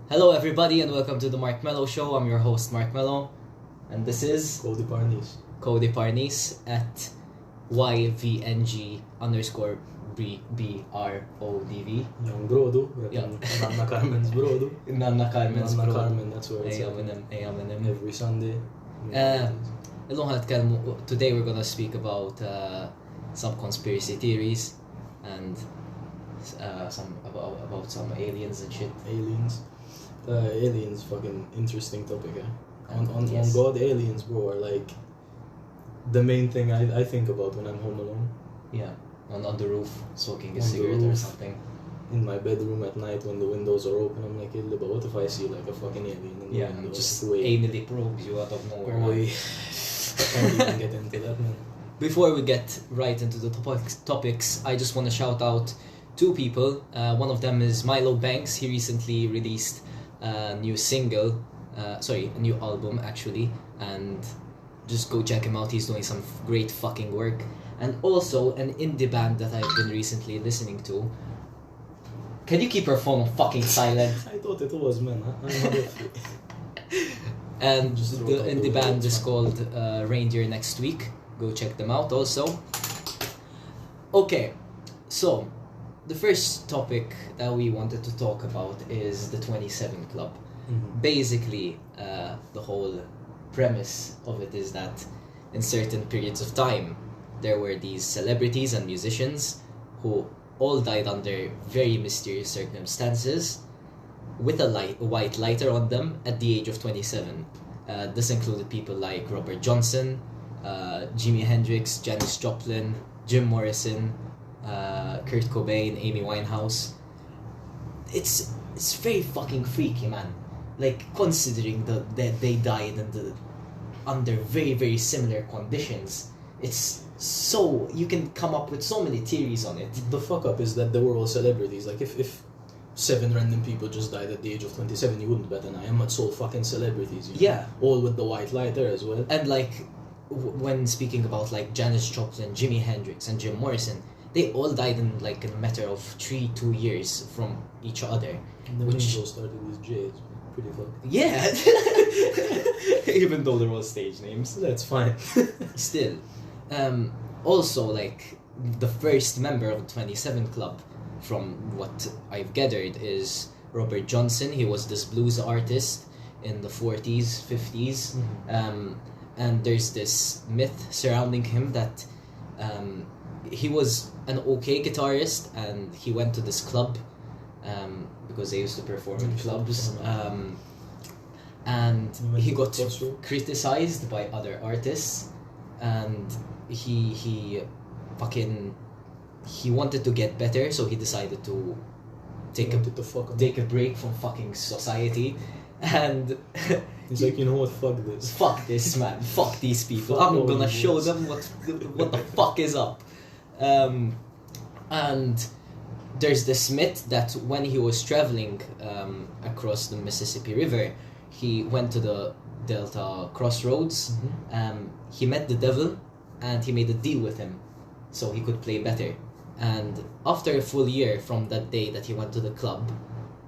Hello everybody and welcome to the Mark Mellow Show. I'm your host Mark Mellow and this is Parnis at YVNG_BRODV. Young Brodu, Yeah. Nanna Carmen's Brodu. Nanna Carmen's Nanna Brodu. Carmen, that's where it's at. Every Sunday. Today we're gonna speak about some conspiracy theories and about some aliens and shit. Aliens, fucking interesting topic, eh? On Yes. God, aliens, bro, are like the main thing I think about when I'm home alone. Yeah, on the roof, smoking a On the cigarette or roof. something. In my bedroom at night when the windows are open, I'm like, but what if I see like a fucking alien in the Yeah, window? just Wait. anally probes you out of nowhere. man. I can't even get into that, man. Before we get right into the topics, I just want to shout out two people. One of them is Milo Banks. He recently released a new a new album actually, and just go check him out. He's doing some great fucking work. And also an indie band that I've been recently listening to. Can you keep your phone on fucking silent? I thought it was, man. I'm not free. And Just the throw it indie out band there, is called Reindeer Next Week. Go check them out also. Okay, so the first topic that we wanted to talk about is the 27 Club. Mhm. Basically, the whole premise of it is that in certain periods of time, there were these celebrities and musicians who all died under very mysterious circumstances with a white lighter on them at the age of 27. This included people like Robert Johnson, Jimi Hendrix, Janis Joplin, Jim Morrison, Kurt Cobain, Amy Winehouse. It's very fucking freaky, man. Like, considering that they died under very, very similar conditions, it's so, you can come up with so many theories on it. The fuck up is that they were all celebrities. Like, if 7 random people just died at the age of 27, you wouldn't bet an eye. It's all fucking celebrities, you know? Yeah. All with the white lighter as well. And like, when speaking about like Janis Joplin, Jimi Hendrix, and Jim Morrison, they all died in like a matter of 2 years from each other. And the Which- Windows started with J. It's pretty fucked. Yeah. Even though they're all stage names. That's fine. Still. Also, like, the first member of the 27 Club, from what I've gathered, is Robert Johnson. He was this blues artist in the 40s, 50s. And there's this myth surrounding him that he was an okay guitarist, and he went to this club because they used to perform in clubs. And he got criticized by other artists, and he wanted to get better, so he decided to take a break from fucking society, and He's like, you know what, fuck this. fuck this, man, fuck these people. Fuck I'm all gonna of show this. them what the fuck is up. And there's this myth that when he was traveling across the Mississippi River, he went to the Delta Crossroads. He met the devil, and he made a deal with him so he could play better. And after a full year from that day that he went to the club,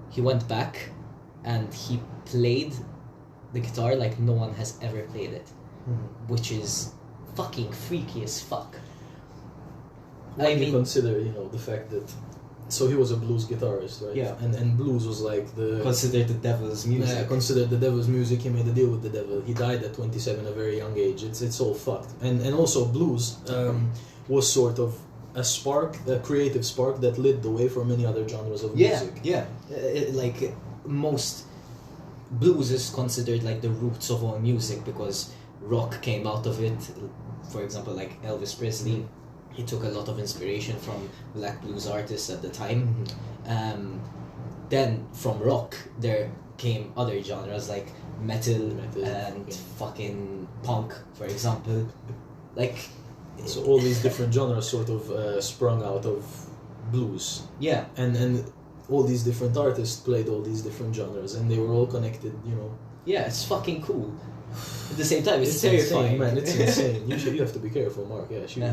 he went back and he played the guitar like no one has ever played it, which is fucking freaky as fuck. When you consider, the fact that, so he was a blues guitarist, right? Yeah. And blues was like Considered the devil's music. Yeah, considered the devil's music. He made a deal with the devil. He died at 27, a very young age. It's all fucked. And also blues was sort of a creative spark that lit the way for many other genres of music. Yeah. Like most blues is considered like the roots of all music because rock came out of it. For example, like Elvis Presley, he took a lot of inspiration from black blues artists at the time. Then from rock there came other genres like metal and fucking punk, for example. Like, so all these different genres sort of sprung out of blues. Yeah. And all these different artists played all these different genres, and they were all connected, Yeah, it's fucking cool. At the same time, it's insane, terrifying. man. It's insane. You have to be careful, Mark. Yeah, shoot.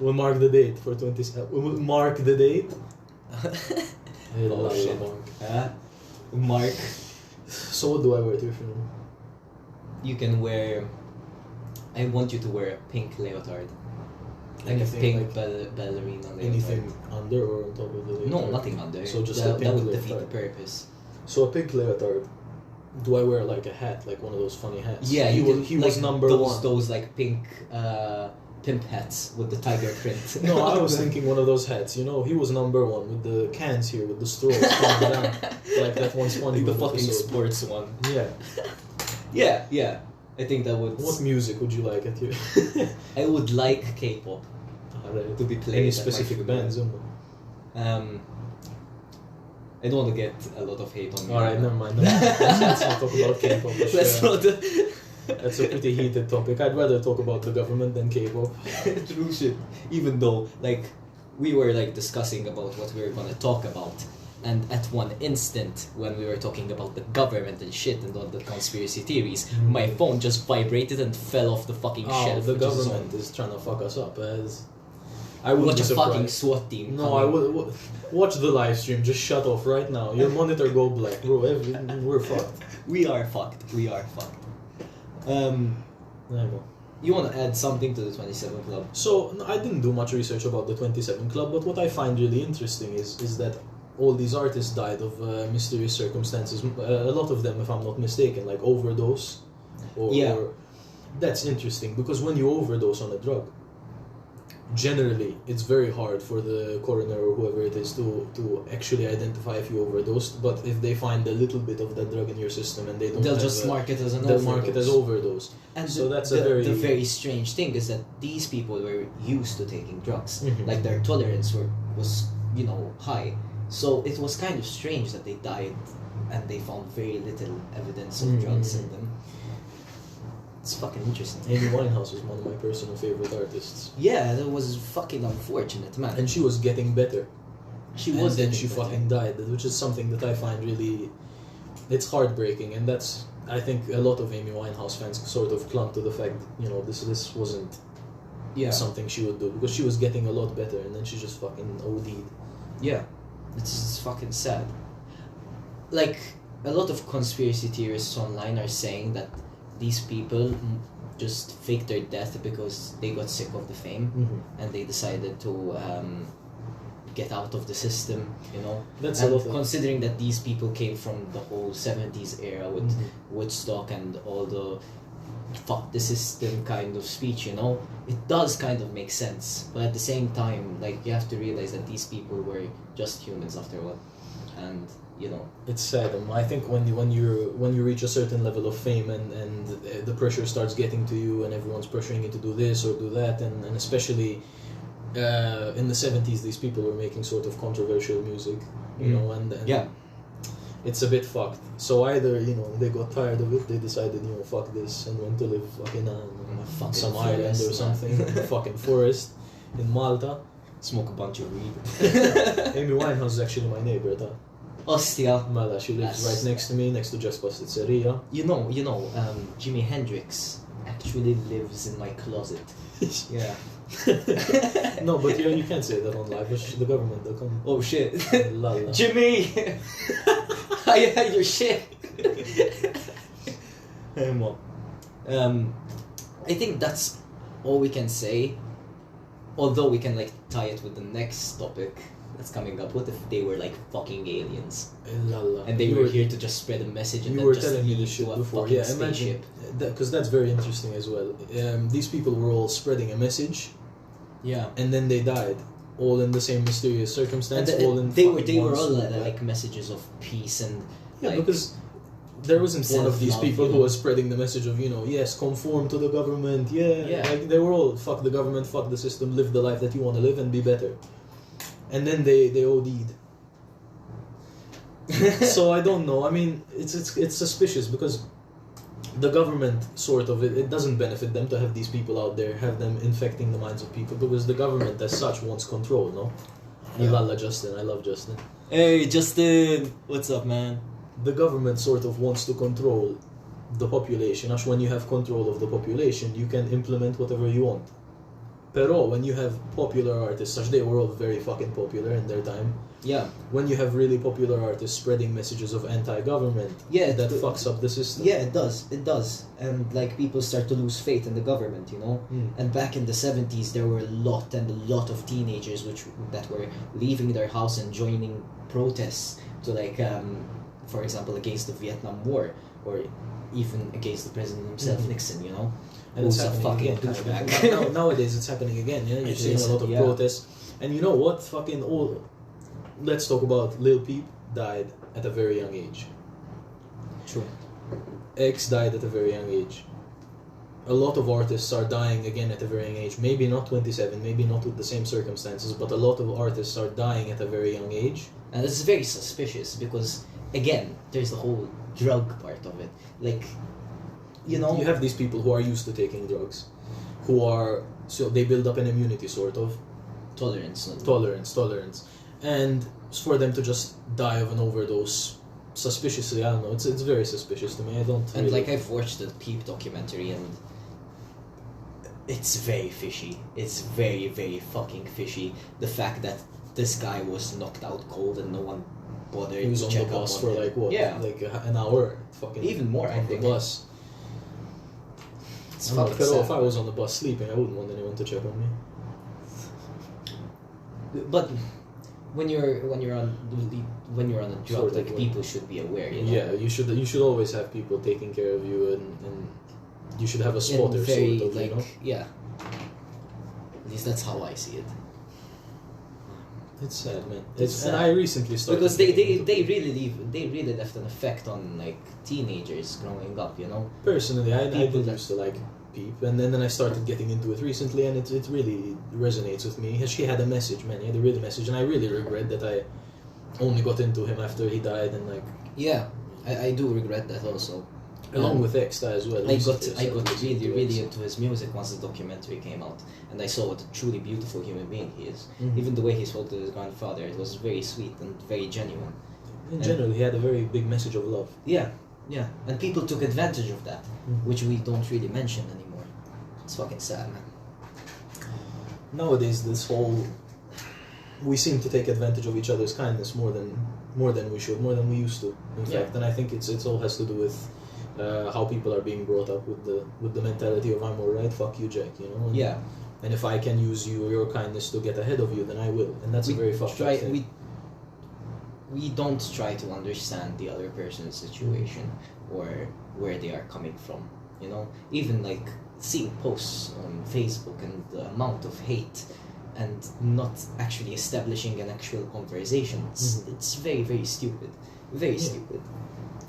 We'll mark the date for 27. We'll mark the date. Oh, shit. Mark. Mark, So what do I wear to your funeral? you can wear. I want you to wear a pink leotard. Like Anything a pink like ballerina leotard. Anything under or on top of the leotard? No, nothing under. So just that, a pink that would defeat the leotard. purpose. So a pink leotard. Do I wear like a hat, like one of those funny hats? Yeah, he you was, can, he like was number those, one. Those like pink pimp hats with the tiger print. No, I was thinking one of those hats. You know, he was number one with the cans here, with the straws coming down, like that one SpongeBob the fucking episode. sports one. Yeah. Yeah. I think that would. What music would you like at your? I would like K-pop Alright. to be played. Any at my specific funeral. bands? I don't want to get a lot of hate on me. Alright, never mind. Let's not talk about K-pop. but Let's sure. not. That's a pretty heated topic. I'd rather talk about the government than K-pop. True shit. Even though, like, we were like discussing about what we were gonna talk about, and at one instant, when we were talking about the government and shit and all the conspiracy theories, my phone just vibrated and fell off the fucking Oh, shelf. the which is government is trying to fuck us up. As I would Watch be a surprised. fucking SWAT team. No, I would watch the live stream. Just shut off right now. Your monitor go black, bro. We're fucked. We are fucked. We are fucked. I know. You want to add something to the 27 Club? So I didn't do much research about the 27 Club, but what I find really interesting is that all these artists died of mysterious circumstances. A lot of them, if I'm not mistaken, like overdose. Yeah. Or that's interesting because when you overdose on a drug, generally it's very hard for the coroner or whoever it is to actually identify if you overdosed. But if they find a little bit of that drug in your system and they don't, They'll have just mark it as an they'll overdose. mark it as overdose. And So that's a the very- very strange thing is that these people were used to taking drugs. Mhm. Like their tolerance was high. So it was kind of strange that they died and they found very little evidence of drugs in them. It's fucking interesting. Amy Winehouse is one of my personal favorite artists. Yeah, that was fucking unfortunate, man. And she was getting better. she And was then getting she better. fucking died, which is something that I find really, it's heartbreaking, and that's, I think a lot of Amy Winehouse fans sort of clung to the fact that this wasn't something she would do, because she was getting a lot better and then she just fucking OD'd. Yeah, it's fucking sad. Like, a lot of conspiracy theorists online are saying that these people just faked their death because they got sick of the fame and they decided to get out of the system, That's and a lot of, considering that these people came from the whole 70s era with Woodstock and all the fuck the system kind of speech, it does kind of make sense, but at the same time, like, you have to realize that these people were just humans after all, and it's sad. I think when you reach a certain level of fame and the pressure starts getting to you and everyone's pressuring you to do this or do that, and especially in the 70s, these people were making sort of controversial music, and yeah, it's a bit fucked. So either they got tired of it, they decided fuck this, and went to live fucking on some island or something, in a fucking forest in Malta. smoke a bunch of weed. Amy Winehouse is actually my neighbor. Ostia. Mala, she lives right next to me, next to Just Pasticceria. Jimi Hendrix actually lives in my closet. Yeah. No, but you can't say that on live. The government, they'll come. Oh shit. Lala. Jimmy! I hide your shit! I think that's all we can say. Although we can tie it with the next topic that's coming up. What if they were fucking aliens? Lala. And they were here to just spread a message and You then were just telling me leave this shit to a before. fucking Yeah, imagine spaceship. because that's very interesting as well. These people were all spreading a message, Yeah. and then they died, all in the same mysterious circumstance. And all in they fucking were one all swoop, messages of peace and because there wasn't one of these self-love, people who was spreading the message of yes, conform to the government. Yeah. They were all fuck the government, fuck the system, live the life that you want to live and be better. And then they OD'd. So I don't know. I mean, it's suspicious because the government sort of it doesn't benefit them to have these people out there, have them infecting the minds of people, because the government as such wants control. No. Yeah. Lala Justin, I love Justin. Hey Justin, what's up, man? The government sort of wants to control the population. As when you have control of the population, you can implement whatever you want. Pero when you have popular artists, such they were all very fucking popular in their time. Yeah. When you have really popular artists spreading messages of anti-government, that fucks up the system. Yeah, it does. And like people start to lose faith in the government, you know. And back in the 70s, there were a lot of teenagers that were leaving their house and joining protests to like, for example, against the Vietnam War or even against the president himself, Nixon, you know. And it's happening again. Kind of. Nowadays, it's happening again. Yeah, you're seeing a lot of protests. And you know what? Let's talk about Lil Peep died at a very young age. True. X died at a very young age. A lot of artists are dying again at a very young age. Maybe not 27, maybe not with the same circumstances, but a lot of artists are dying at a very young age. And it's very suspicious because, again, there's the whole drug part of it. Like, you know... You have these people who are used to taking drugs, so they build up an immunity, sort of. Tolerance. And for them to just die of an overdose suspiciously, I don't know, it's very suspicious to me. I don't And like, I've watched the Peep documentary and it's very fishy. It's very, very fucking fishy. The fact that this guy was knocked out cold and no one bothered He was to on check the bus up for on him. like what? Yeah. Like an hour? Fucking even more, I on think. the bus. It's I'm not, fucking pero sad. if I was on the bus sleeping, I wouldn't want anyone to check on me. But when you're on a drug, Sort of like way. people should be aware, you know. Yeah, you should always have people taking care of you, and you should have a spotter, very, sort of, like, you know. yeah. At least that's how I see it. It's sad, man. It's sad. And I recently started Because they really left an effect on like teenagers growing up, you know. Personally, I People did that- used to like Peep, and then I started getting into it recently, and it really resonates with me. She had a message, man. He had a real message, and I really regret that I only got into him after he died, and like Yeah, I do regret that also. along with Exta as well. I got recently, really listening to really Exta. into his music once the documentary came out, and I saw what a truly beautiful human being he is. Mhm. Even the way he spoke to his grandfather, it was very sweet and very genuine. In general, he had a very big message of love. Yeah, and people took advantage of that, Mhm. which we don't really mention anymore. It's fucking sad, man. Nowadays, we seem to take advantage of each other's kindness more than we should, more than we used to, in Yeah. fact. And I think it's all has to do with how people are being brought up with the mentality of I'm alright, fuck you, Jack, you know. Yeah. And if I can use your kindness to get ahead of you, then I will. And that's a very fucked up thing. We don't try to understand the other person's situation or where they are coming from, you know. Even like seeing posts on Facebook and the amount of hate and not actually establishing an actual conversation. It's very, very stupid. Very stupid.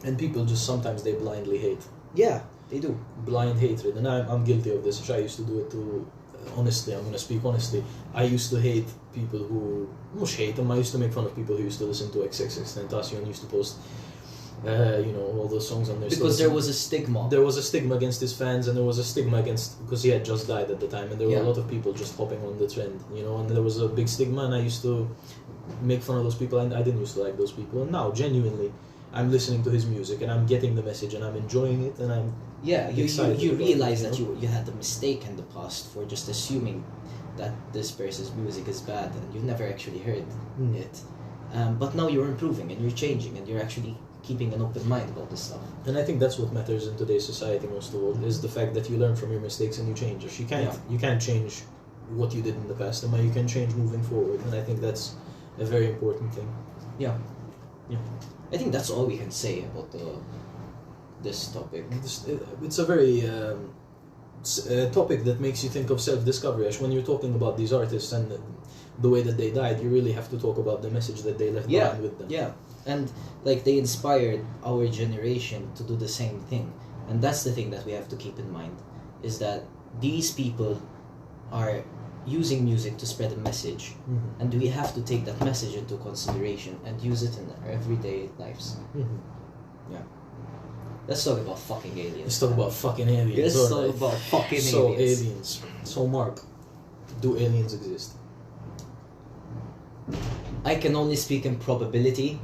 And people just sometimes they blindly hate. Yeah, they do. Blind hatred. And I'm guilty of this. I used to do it too. Honestly, I'm going to speak honestly. I used to hate people who... Mush hate them. I used to make fun of people who used to listen to XXXTentacion and used to post all those songs on their Because status. there was a stigma. There was a stigma against his fans, and there was a stigma because he had just died at the time, and there were a lot of people just hopping on the trend, and there was a big stigma, and I used to make fun of those people, and I didn't used to like those people, and now, genuinely, I'm listening to his music, and I'm getting the message, and I'm enjoying it, and I'm excited you about realize it, that you had a mistake in the past for just assuming that this person's music is bad, and you've never actually heard it. But now you're improving, and you're changing, and you're actually keeping an open mind about this stuff. And I think that's what matters in today's society most of all, is the fact that you learn from your mistakes and you change. You can't change what you did in the past, but you can change moving forward, and I think that's a very important thing. Yeah. I think that's all we can say about this topic. It's a very topic that makes you think of self-discovery. When you're talking about these artists and the way that they died, you really have to talk about the message that they left behind with them. Yeah, and like they inspired our generation to do the same thing. And that's the thing that we have to keep in mind, is that these people are using music to spread a message, and we have to take that message into consideration and use it in our everyday lives. Yeah. Let's talk about fucking aliens. Let's talk about fucking aliens. Let's talk about fucking aliens. So Mark, do aliens exist? I can only speak in probability,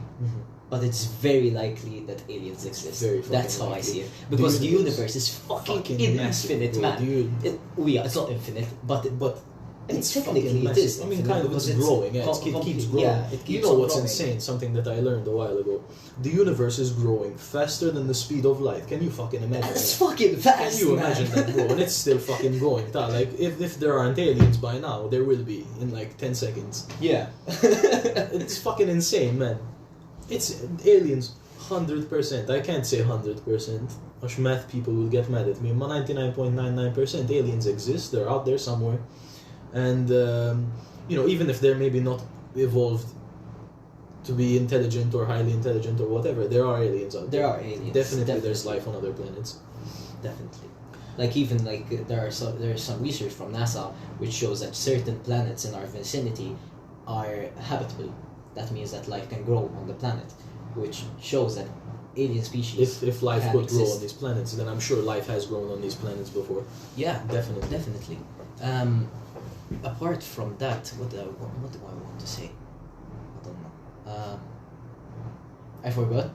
but it's very likely that aliens exist. That's how I see it. Because the universe is fucking infinite, massive, man. Dude. It's not infinite, but I mean, It's technically fucking it massive. is. I mean, infinite kind of, because it's growing. Yeah, it keeps growing. Yeah, it keeps You know on what's growing. insane? Something that I learned a while ago. The universe is growing faster than the speed of light. Can you fucking imagine That's that? fucking fast, Can you man. imagine that, bro? And it's still fucking going. Like, if there aren't aliens by now, there will be in like 10 seconds. Yeah. It's fucking insane, man. It's aliens, 100%. I can't say 100%. Much math people will get mad at me. 99.99% aliens exist. They're out there somewhere. And, you know, even if they're maybe not evolved to be intelligent or highly intelligent or whatever, there are aliens out there. There are aliens. Definitely there's life on other planets. Definitely. Like even like there's some research from NASA which shows that certain planets in our vicinity are habitable. That means that life can grow on the planet, which shows that alien species. If life can could grow exist. on these planets, then I'm sure life has grown on these planets before. Yeah, Definitely. definitely. Apart from that, what do I want to say? I don't know. I forgot.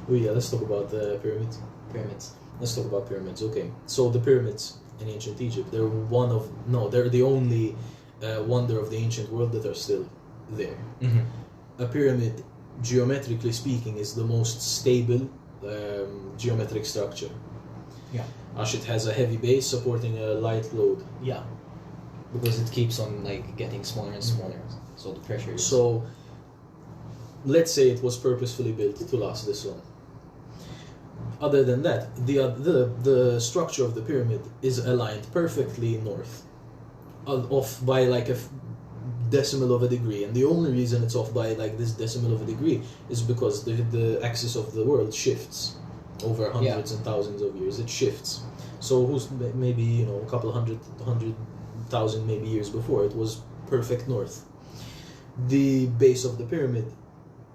Oh yeah, let's talk about the pyramids. Pyramids. Let's talk about pyramids. Okay, so the pyramids in ancient Egypt, they're the only wonder of the ancient world that are still there. Mm-hmm. A pyramid, geometrically speaking, is the most stable geometric structure. Yeah. As it has a heavy base supporting a light load. Yeah. Because it keeps on like getting smaller and smaller, so the pressure is... So, let's say it was purposefully built to last this long. Other than that, the structure of the pyramid is aligned perfectly north, off by like a decimal of a degree, and the only reason it's off by like this decimal of a degree is because the axis of the world shifts over hundreds and thousands of years. It shifts. So maybe, you know, a couple hundred thousand maybe years before, it was perfect north. The base of the pyramid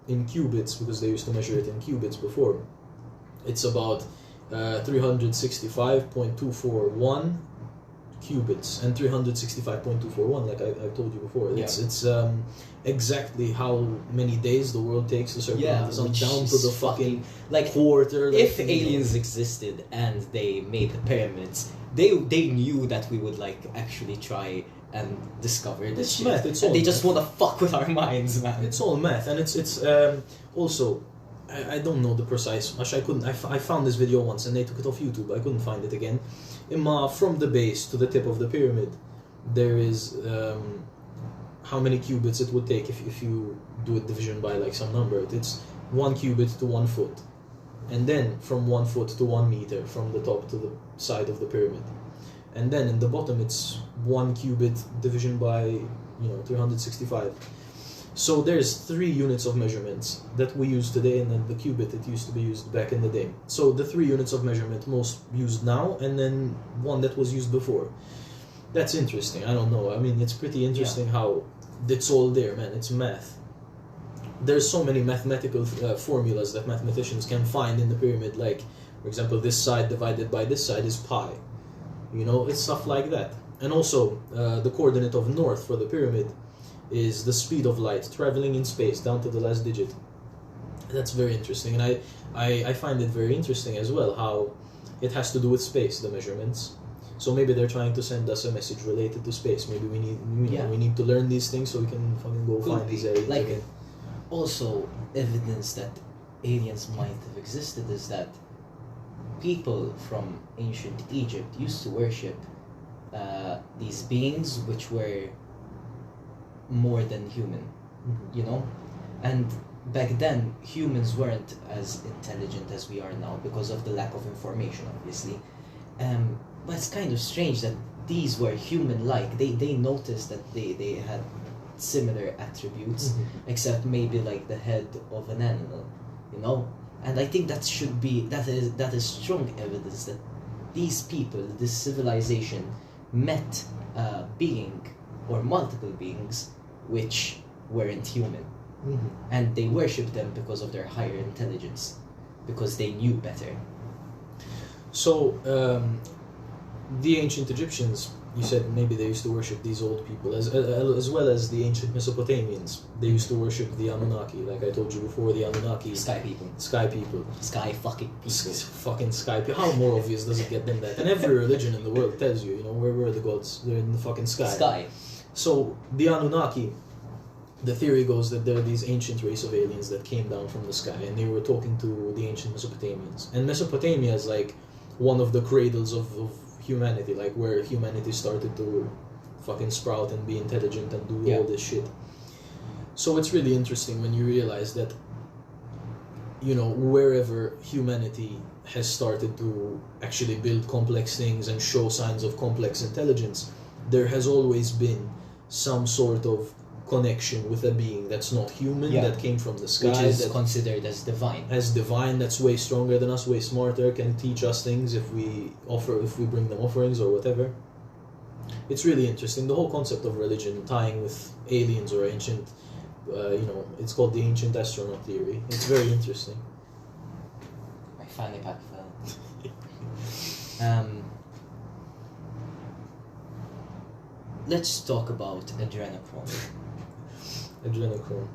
in cubits, because they used to measure it in cubits before, it's about 365.241 cubits, and 365.241, like I told you before, it's exactly how many days the world takes to circle the sun, down to the fucking like quarter. If aliens existed and they made the pyramids, they knew that we would like actually try and discover this It's shit. math, it's and all they just math. want to fuck with our minds, man. It's all math, and it's also, I don't know the precise. I found this video once and they took it off YouTube. I couldn't find it again. From the base to the tip of the pyramid, there is how many cubits it would take if you do a division by like some number. It's 1 cubit to 1 foot, and then from 1 foot to 1 meter from the top to the side of the pyramid, and then in the bottom it's 1 cubit division by 365. So there's 3 units of measurements that we use today, and then the cubit, it used to be used back in the day. So the 3 units of measurement most used now, and then one that was used before. That's interesting. I don't know. I mean, it's pretty interesting how it's all there, man. It's math. There's so many mathematical formulas that mathematicians can find in the pyramid. Like, for example, this side divided by this side is pi. It's stuff like that. And also, the coordinate of north for the pyramid is the speed of light traveling in space down to the last digit. That's very interesting, and I find it very interesting as well how it has to do with space, the measurements. So maybe they're trying to send us a message related to space. Maybe we need to learn these things so we can fucking go find these areas again. Also, evidence that aliens might have existed is that people from ancient Egypt used to worship these beings which were more than human, and back then humans weren't as intelligent as we are now because of the lack of information, obviously. But it's kind of strange that these were human-like. They noticed that they had similar attributes, except maybe like the head of an animal, And I think that is strong evidence that these people, this civilization, met a being or multiple beings which weren't human, and they worshipped them because of their higher intelligence, because they knew better. So the ancient Egyptians you said maybe they used to worship these old people, as well as the ancient Mesopotamians. They used to worship the Anunnaki, like I told you before, the Anunnaki. Sky people. Sky people. Sky fucking people. Fucking sky people. How more obvious does it get than that? And every religion in the world tells you, where were the gods? They're in the fucking sky. Sky. So, the Anunnaki, the theory goes that there are these ancient race of aliens that came down from the sky, and they were talking to the ancient Mesopotamians. And Mesopotamia is like one of the cradles of humanity, like where humanity started to fucking sprout and be intelligent and do all this shit. So it's really interesting when you realize that, wherever humanity has started to actually build complex things and show signs of complex intelligence, there has always been some sort of connection with a being that's not human, that came from the sky, which is considered as divine. As divine, that's way stronger than us, way smarter, can teach us things if we bring them offerings or whatever. It's really interesting. The whole concept of religion tying with aliens or ancient, it's called the ancient astronaut theory. It's very interesting. My fanny pack fell. Let's talk about adrenochrome. Adrenochrome.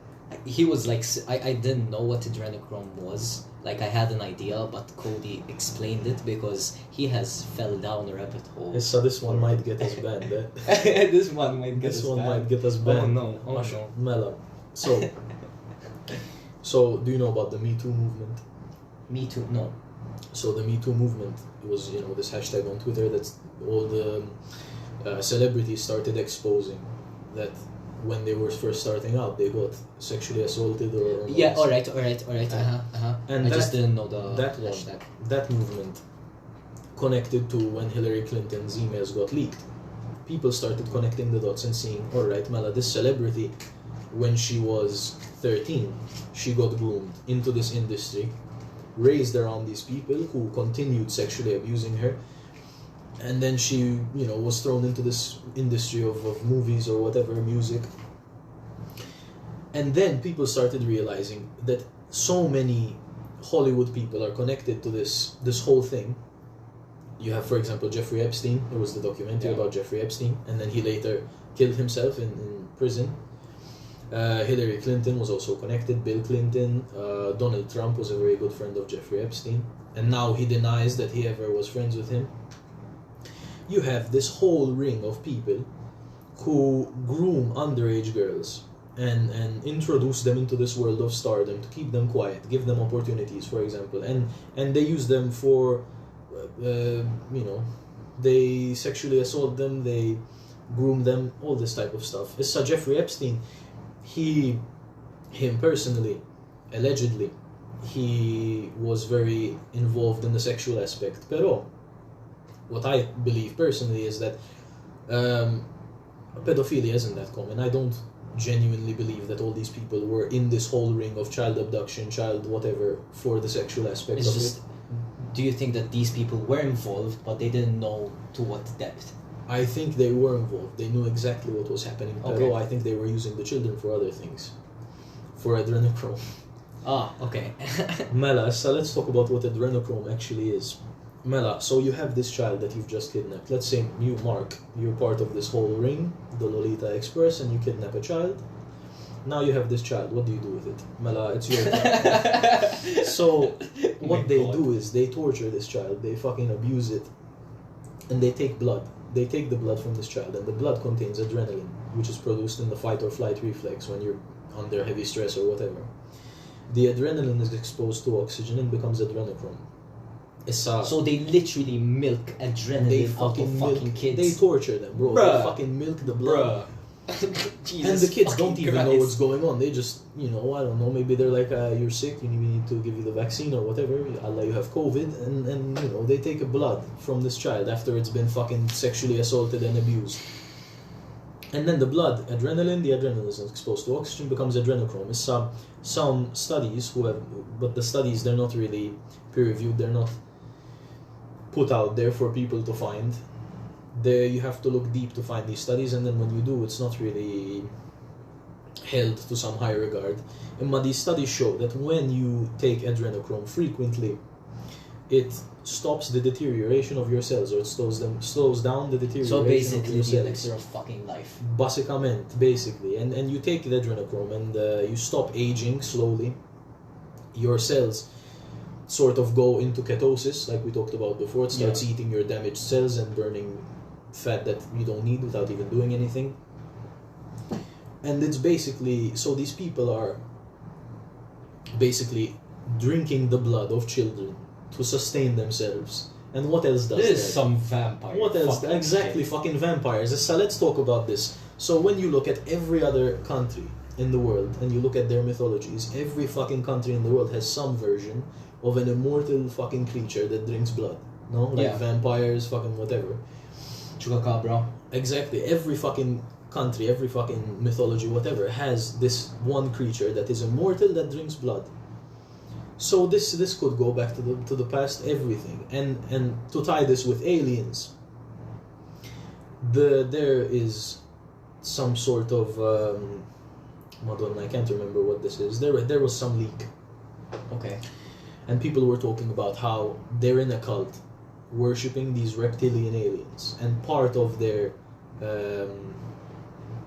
He was like, I didn't know what adrenochrome was. Like, I had an idea, but Cody explained it because he has fell down a rabbit hole. So this one might get us banned. This one might get us banned. Might get us banned. Oh no. Mellow. So do you know about the Me Too movement? Me Too, no. So the Me Too movement was, this hashtag on Twitter that's all the celebrities started exposing that when they were first starting out, they got sexually assaulted or... Yeah, alright. And I just didn't know that hashtag. That movement connected to when Hillary Clinton's emails got leaked. People started connecting the dots and seeing, alright, Mela, this celebrity, when she was 13, she got groomed into this industry, raised around these people who continued sexually abusing her, and then she, was thrown into this industry of movies or whatever, music. And then people started realizing that so many Hollywood people are connected to this whole thing. You have, for example, Jeffrey Epstein. There was the documentary about Jeffrey Epstein, and then he later killed himself in prison. Hillary Clinton was also connected, Bill Clinton. Donald Trump was a very good friend of Jeffrey Epstein, and now he denies that he ever was friends with him. You have this whole ring of people who groom underage girls and introduce them into this world of stardom to keep them quiet, give them opportunities, for example, and they use them for, they sexually assault them, they groom them, all this type of stuff. So Jeffrey Epstein, him personally, allegedly, he was very involved in the sexual aspect, pero what I believe personally is that pedophilia isn't that common. I don't genuinely believe that all these people were in this whole ring of child abduction, child whatever, for the sexual aspect of it. Do you think that these people were involved, but they didn't know to what depth? I think they were involved. They knew exactly what was happening. Okay. Pero I think they were using the children for other things. For adrenochrome. Ah, okay. Mela, so let's talk about what adrenochrome actually is. Mela, so you have this child that you've just kidnapped. Let's say you, Mark, you're part of this whole ring, the Lolita Express, and you kidnap a child. Now you have this child. What do you do with it? Mela, it's your child. So what they do is they torture this child. They fucking abuse it. And they take blood. They take the blood from this child, and the blood contains adrenaline, which is produced in the fight or flight reflex when you're under heavy stress or whatever. The adrenaline is exposed to oxygen and becomes adrenochrome. So they literally milk adrenaline out of fucking kids. They torture them, bro. Bruh. They fucking milk the blood. Jesus and the kids don't even Christ. know what's going on. They just, I don't know, maybe they're like, you're sick, we need to give you the vaccine or whatever. Allah, you have COVID. And they take a blood from this child after it's been fucking sexually assaulted and abused. And then the blood, the adrenaline is exposed to oxygen, becomes adrenochrome. It's some studies but the studies, they're not really peer-reviewed, they're not put out there for people to find. You have to look deep to find these studies, and then when you do, it's not really held to some high regard. And these studies show that when you take adrenochrome frequently, it stops the deterioration of your cells, or it slows down the deterioration So of basically, your the cells. elixir of fucking life. Basicamente, basically. And you take the adrenochrome and you stop aging slowly. Your cells sort of go into ketosis, like we talked about before. It starts eating your damaged cells and burning fat that you don't need without even doing anything. And it's basically, so these people are basically drinking the blood of children to sustain themselves. And what else does This that? is some vampire. What else? fucking Exactly, shit. fucking vampires. So let's talk about this. So when you look at every other country in the world and you look at their mythologies, every fucking country in the world has some version of an immortal fucking creature that drinks blood. No? Like vampires, fucking whatever. Chupacabra. Exactly. Every fucking country, every fucking mythology, whatever, has this one creature that is immortal that drinks blood. So this could go back to the past, everything. And to tie this with aliens, there is some sort of Madonna, I can't remember what this is. There was some leak. Okay. And people were talking about how they're in a cult worshipping these reptilian aliens, and part of their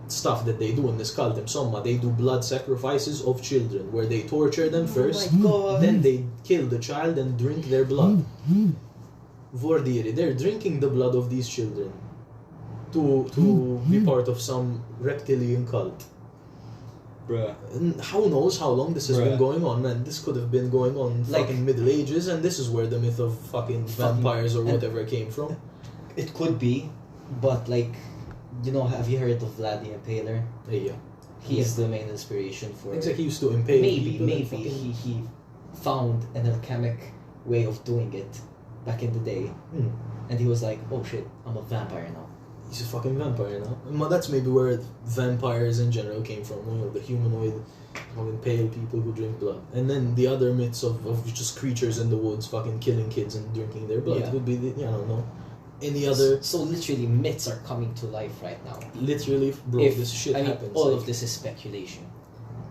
stuff that they do in this cult, they do blood sacrifices of children where they torture them first, my God. then they kill the child and drink their blood. Vordiri, they're drinking the blood of these children to be part of some reptilian cult. Bruh. And how knows how long this has been going on, man. This could have been going on Like- fucking Middle Ages, and this is where the myth of fucking vampires or and- whatever came from. It could be, but like, you know, have you heard of Vlad the Impaler? Yeah. He is the main inspiration for. Exactly, he used to impale people. Maybe and fucking- he found an alchemic way of doing it back in the day, and he was like, oh shit, I'm a vampire now. He's a fucking vampire now. And that's maybe where vampires in general came from, you know, the humanoid, fucking pale people who drink blood. And then the other myths of just creatures in the woods fucking killing kids and drinking their blood would be, I don't know, any other... So literally myths are coming to life right now. Literally, bro, this shit happens. All like, of this is speculation.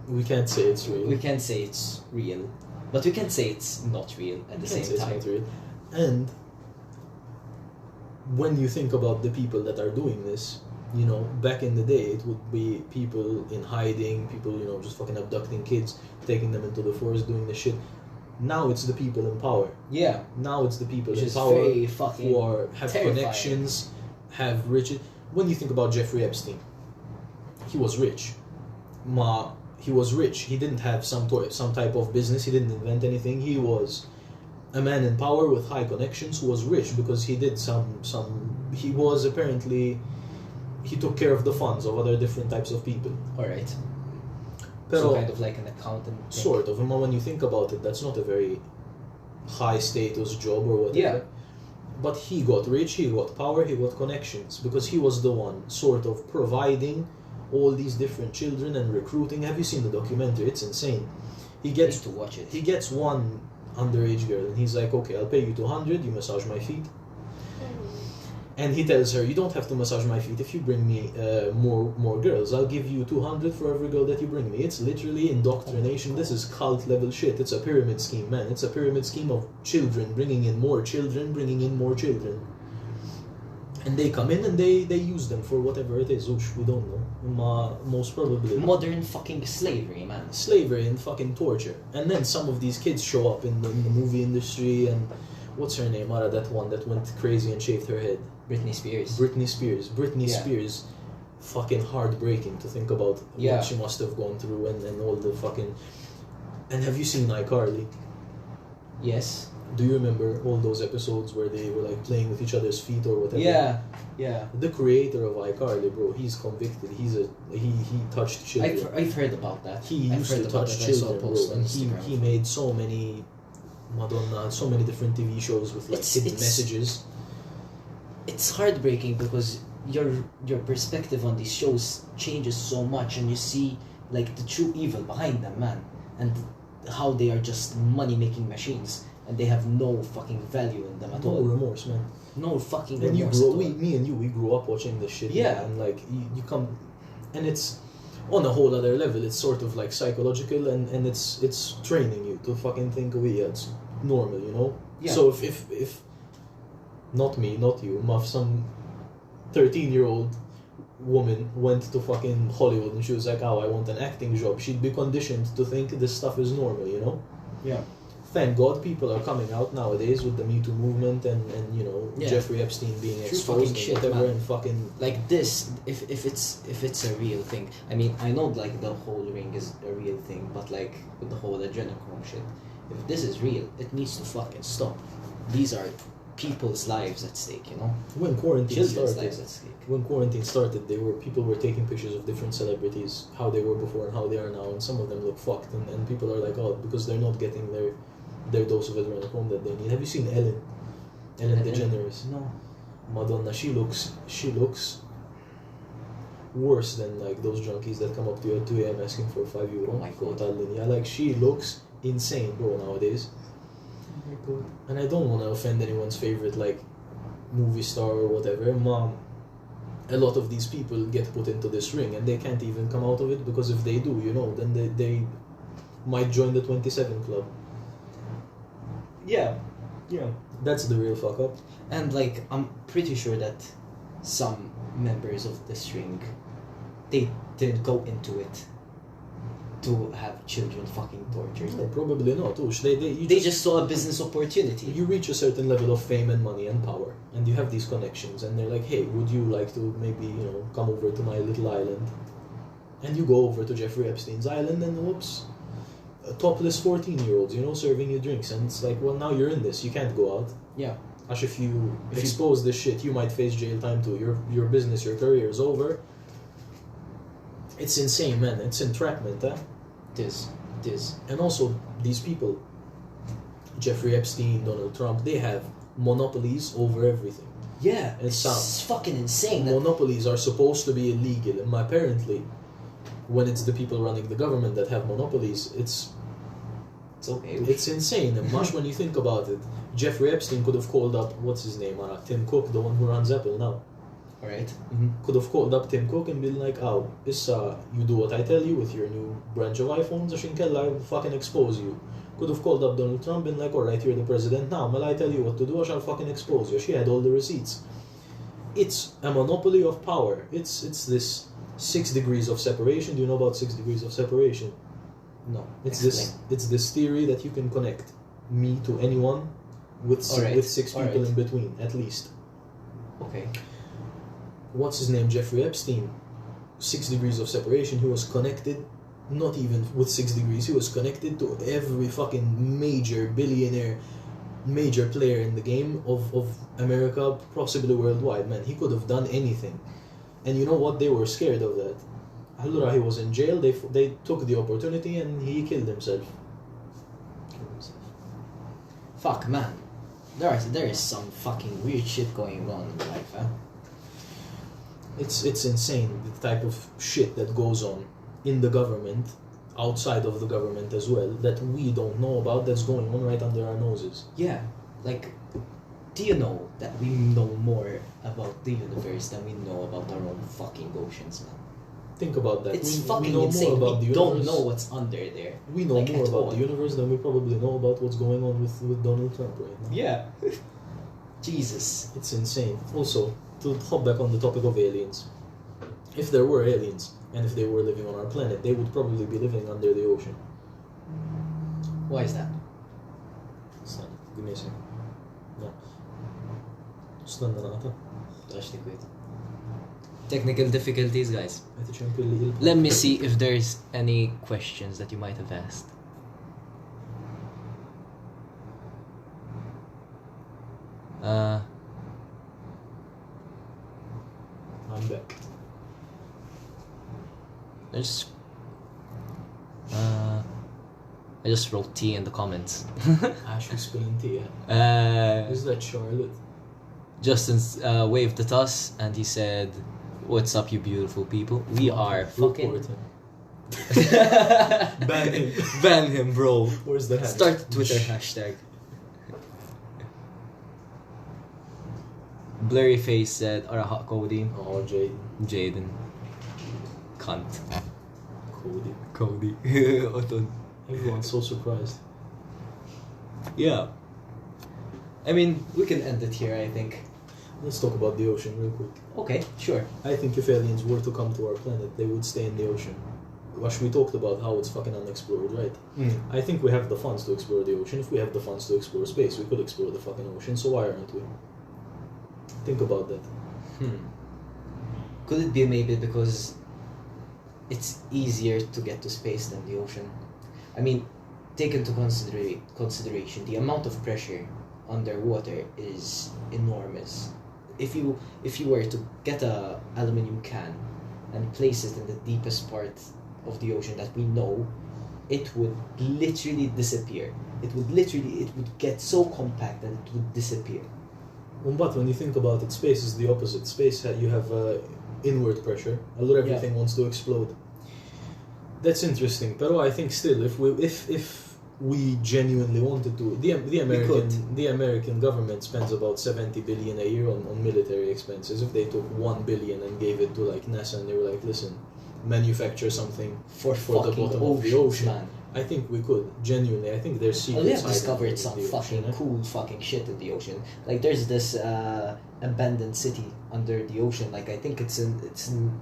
We can't say it's real. We can't say it's real, but we can say it's not real at the same time. It's not real. And when you think about the people that are doing this, you know, back in the day, it would be people in hiding, people, you know, just fucking abducting kids, taking them into the forest, doing the shit. Now it's the people in power. Yeah. Now it's the people Which in is power very fucking who have terrifying. connections, have riches. When you think about Jeffrey Epstein, he was rich. He was rich. He didn't have some type of business. He didn't invent anything. He was a man in power with high connections who was rich because he did he was apparently, he took care of the funds of other different types of people. Alright. Pero, So kind of like an accountant thing. sort of. And when you think about it, that's not a very high status job or whatever. Yeah. But he got rich, he got power, he got connections because he was the one sort of providing all these different children and recruiting. Have you seen the documentary? It's insane. He I gets need to watch it. He gets one underage girl and he's like, okay, I'll pay you 200, you massage my feet. And he tells her, you don't have to massage my feet. If you bring me more girls, I'll give you 200 for every girl that you bring me. It's literally indoctrination. This is cult level shit. It's a pyramid scheme, man. It's a pyramid scheme of children, bringing in more children, bringing in more children. And they come in and they use them for whatever it is. Oosh, we don't know. Most probably. Modern fucking slavery, man. Slavery and fucking torture. And then some of these kids show up in the movie industry and what's her name? Mara, that one that went crazy and shaved her head. Britney Spears. Britney Yeah. Spears. Fucking heartbreaking to think about Yeah. what she must have gone through and all the fucking... And have you seen iCarly? Yes. Do you remember all those episodes where they were like playing with each other's feet or whatever? Yeah. The creator of iCarly, bro, he's convicted. He touched children. I've heard about that. He I've used heard to about touch that. I saw a children, post bro, on and Instagram. he made so many Madonna, so many different TV shows with like hidden messages. It's heartbreaking because your perspective on these shows changes so much, and you see like the true evil behind them, man, and how they are just money making machines, and they have no fucking value in them at No all. remorse, man. No fucking And remorse at all. me and you, we grew up watching this shit. Yeah. Man, and like you come, and it's on a whole other level. It's sort of like psychological, and it's training you to fucking think weird. normal, you know? Yeah. So if not me, not you, if some 13-year-old woman went to fucking Hollywood and she was like, oh, I want an acting job, she'd be conditioned to think this stuff is normal, you know? Yeah. Thank God people are coming out nowadays with the Me Too movement and you know, Yeah. Jeffrey Epstein being True exposed fucking and shit, whatever, man. and fucking... Like this, if it's a real thing. I mean, I know like the whole ring is a real thing, but like with the whole adrenochrome shit, if this is real, it needs to fucking stop. These are people's lives at stake, you know? When quarantine Children's started, lives at stake. when quarantine started, people were taking pictures of different celebrities, how they were before and how they are now, and some of them look fucked, and people are like, oh, because they're not getting their dose of adrenochrome that they need. Have you seen Ellen DeGeneres? No. Madonna, she looks worse than like those junkies that come up to you at 2 a.m. asking for €5. Oh my God. Yeah, like she looks insane, bro, nowadays. Oh my God. And I don't want to offend anyone's favorite like movie star or whatever. Mom, a lot of these people get put into this ring and they can't even come out of it, because if they do, you know, then they might join the 27 club. Yeah. That's the real fuck up. And like, I'm pretty sure that some members of this ring, they didn't go into it to have children fucking tortured. No, probably not. Ush. You They just saw a business opportunity. You reach a certain level of fame and money and power, and you have these connections, and they're like, hey, would you like to maybe, you know, come over to my little island? And you go over to Jeffrey Epstein's island, and whoops, topless 14-year-olds, you know, serving you drinks, and it's like, well, now you're in this, you can't go out. Yeah. Ash, if you expose this shit, you might face jail time too. Your business, your career is over. It's insane, man. It's entrapment, eh? It is. And also, these people, Jeffrey Epstein, Donald Trump, they have monopolies over everything. Yeah, It's fucking insane. Monopolies are supposed to be illegal, and apparently, when it's the people running the government that have monopolies, it's okay. It's insane. And much when you think about it, Jeffrey Epstein could have called up, what's his name, Tim Cook, the one who runs Apple now. Alright. Could have called up Tim Cook and been like, oh, you do what I tell you with your new branch of iPhones, I will fucking expose you. Could have called up Donald Trump and been like, alright, you're the president now, well, I tell you what to do, I shall fucking expose you. She had all the receipts. It's a monopoly of power. It's this 6 degrees of separation. Do you know about 6 degrees of separation? No. It's this theory that you can connect me to anyone with 6 people in between, at least. Okay. What's his name? Jeffrey Epstein. 6 degrees of separation. He was connected, not even with 6 degrees, he was connected to every fucking major billionaire, major player in the game of America, possibly worldwide, man. He could have done anything. And you know what? They were scared of that. Allora, he was in jail, they took the opportunity and he killed himself. Fuck, man. There is some fucking weird shit going on in life, huh? It's insane, the type of shit that goes on in the government, outside of the government as well, that we don't know about, that's going on right under our noses. Yeah, like, do you know that we know more about the universe than we know about our own fucking oceans, man? Think about that. It's we fucking know insane. More about We the don't universe. know what's under there. We know like, more about all. the universe than we probably know about what's going on with Donald Trump right now. Yeah. Jesus. It's insane. Also, to hop back on the topic of aliens, if there were aliens and if they were living on our planet, they would probably be living under the ocean. Why is that? Stanna, give me a second. No. Stanna nata. Technical difficulties, guys. Qed iċempilli il- Let me see if there's any questions that you might have asked. I'm back. I just wrote T in the comments. Ash, we spilling tea, yeah? Is that Charlotte? Justin waved at us and he said, "What's up, you beautiful people? We are fucking." Report him. Ban him. Ban him, bro. Where's the hash? Start Twitter hashtag. Blurry face said, "Araha Cody." Oh, Jade. Jaden. Cunt. Cody. Cody. Oton. Everyone's so surprised. Yeah. I mean, we can end it here, I think. Let's talk about the ocean real quick. Okay, sure. I think if aliens were to come to our planet, they would stay in the ocean. Wash, we talked about how it's fucking unexplored, right? I think we have the funds to explore the ocean. If we have the funds to explore space, we could explore the fucking ocean, so why aren't we? Think about that. Could it be maybe because it's easier to get to space than the ocean? I mean, take into consideration the amount of pressure underwater is enormous. If you were to get a aluminium can and place it in the deepest part of the ocean that we know, it would literally disappear. It would get so compact that it would disappear. But when you think about it, space is the opposite. Space, you have inward pressure. Everything wants to explode. That's interesting. But I think still, if we genuinely wanted to, the American government spends about 70 billion a year on military expenses. If they took 1 billion and gave it to like NASA and they were like, listen, manufacture something for the bottom of the ocean, man. I think we could, genuinely. I think there's secrets. They have discovered some fucking cool fucking shit in the ocean. Like there's this abandoned city under the ocean. Like I think it's in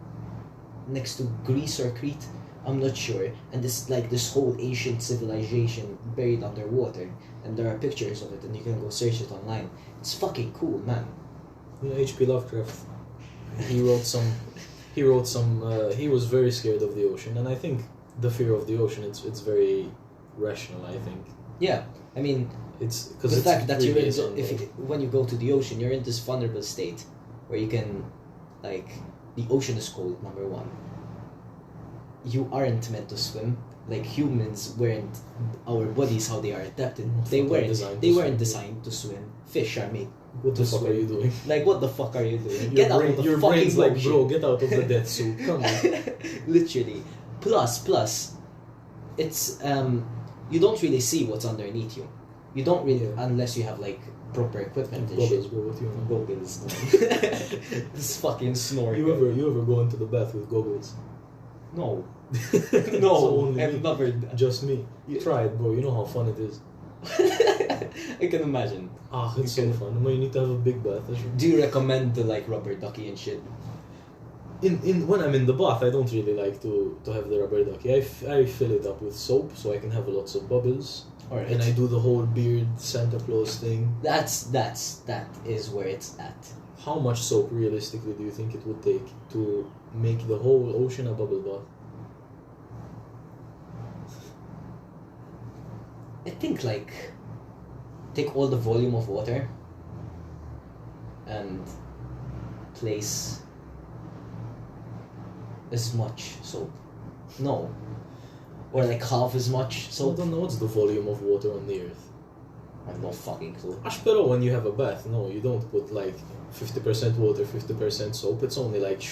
next to Greece or Crete. I'm not sure. And this whole ancient civilization buried underwater, and there are pictures of it, and you can go search it online. It's fucking cool, man. H.P. Lovecraft. He wrote some. He was very scared of the ocean, and I think the fear of the ocean, it's very rational, I think. Yeah, I mean, it's because the fact that when you go to the ocean, you're in this vulnerable state where you can, like, the ocean is cold, number one. You aren't meant to swim. Like humans weren't, our bodies, how they are adapted. They weren't designed to swim. Fish are made. What the fuck are you doing? Like, what the fuck are you doing? Get out of the your fucking brain's like, ocean. bro, get out of the death suit. Come on. Literally. Plus, it's you don't really see what's underneath you. You don't really, unless you have like proper equipment and goggles, shit. bro, what you want? Goggles. This fucking snorkel. You ever go into the bath with goggles? No. No, I've never. Just me. Try it, bro. You know how fun it is. I can imagine. It's so fun. You need to have a big bath. Do you recommend the like rubber ducky and shit? When I'm in the bath, I don't really like to have the rubber ducky. I fill it up with soap so I can have lots of bubbles. Alright. And I do the whole beard Santa Claus thing. That is where it's at. How much soap realistically do you think it would take to make the whole ocean a bubble bath? I think like take all the volume of water and place as much soap. No. Or like half as much I soap. don't know what's the volume of water on the earth. I have no fucking clue. Pero when you have a bath, no, you don't put like 50% water, 50% soap. It's only like...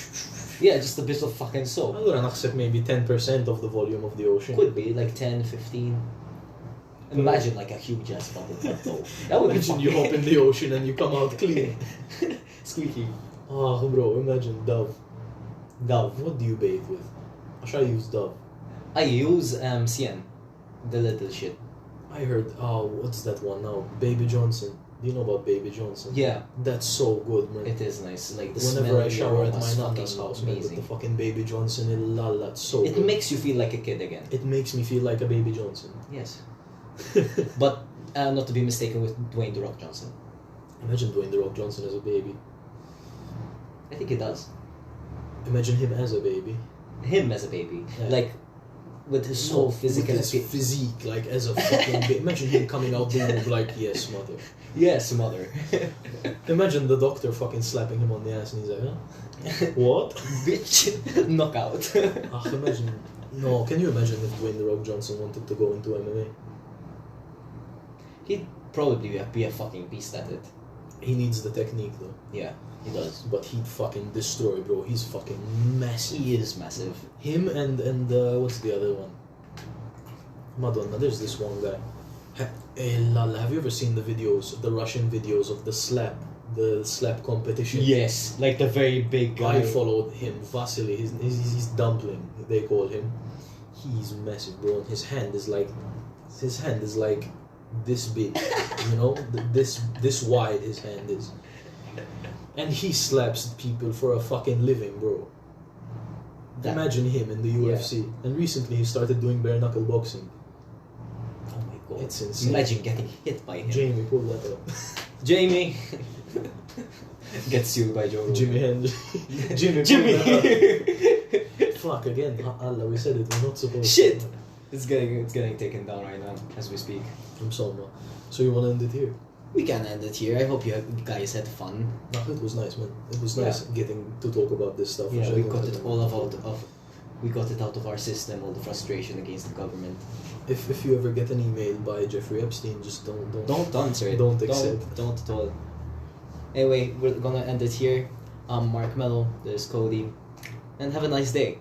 Yeah, just a bit of fucking soap. Allora naħseb maybe 10% of the volume of the ocean. Could be like 10, 15. Imagine like a huge ass fucking tub though. That would Imagine be you hop in the ocean and you come out clean. squeaky. Bro, imagine Dove. Dove. What do you bathe with? I try to use Dove. I use Cien, the little shit. I heard, what's that one now? Baby Johnson. Do you know about Baby Johnson? Yeah. That's so good, man. It is nice. Like the Whenever smell I shower at my fucking nana's house, man, with amazing. the fucking Baby Johnson, that's so It good. makes you feel like a kid again. It makes me feel like a Baby Johnson. Yes. But not to be mistaken with Dwayne The Rock Johnson. Imagine Dwayne The Rock Johnson as a baby. I think he does. Imagine him as a baby. Him as a baby. Yeah. Like, with his whole physical... With his physique, like, as a fucking baby. Imagine him coming out the womb like, yes, mother. Yes, mother. Imagine the doctor fucking slapping him on the ass and he's like, huh? What? Bitch. Knockout. Imagine... No, can you imagine if Dwayne The Rock Johnson wanted to go into MMA? He'd probably be a fucking beast at it. He needs the technique, though. Yeah, he does. But he'd fucking destroy, bro. He's fucking massive. He is massive. Him and what's the other one? Madonna, there's this one guy. Have you ever seen the videos, the Russian videos of the slap competition? Yes, like the very big guy. I followed him, Vasily. He's dumpling, they call him. He's massive, bro. And his hand is like this big, this wide his hand is. And he slaps people for a fucking living, bro. Imagine him in the UFC. Yeah. And recently he started doing bare knuckle boxing. Oh my god. It's insane. Imagine getting hit by him. Jamie, pull that up. Jamie! Gets sued by Joe Rogan. Jimmy Henry. Jimmy! Fuck, again. Allah, we said it. We're not supposed Shit! to. It's getting taken down right now as we speak. From Solma. So you want to end it here? We can end it here. I hope you guys had fun. No, it was nice, man. It was nice getting to talk about this stuff. Yeah, we got it all we got it out of our system, all the frustration against the government. If you ever get an email by Jeffrey Epstein, just don't answer it. Don't accept. Don't at all. Anyway, we're gonna end it here. I'm Mark Mellow. There's Cody, and have a nice day.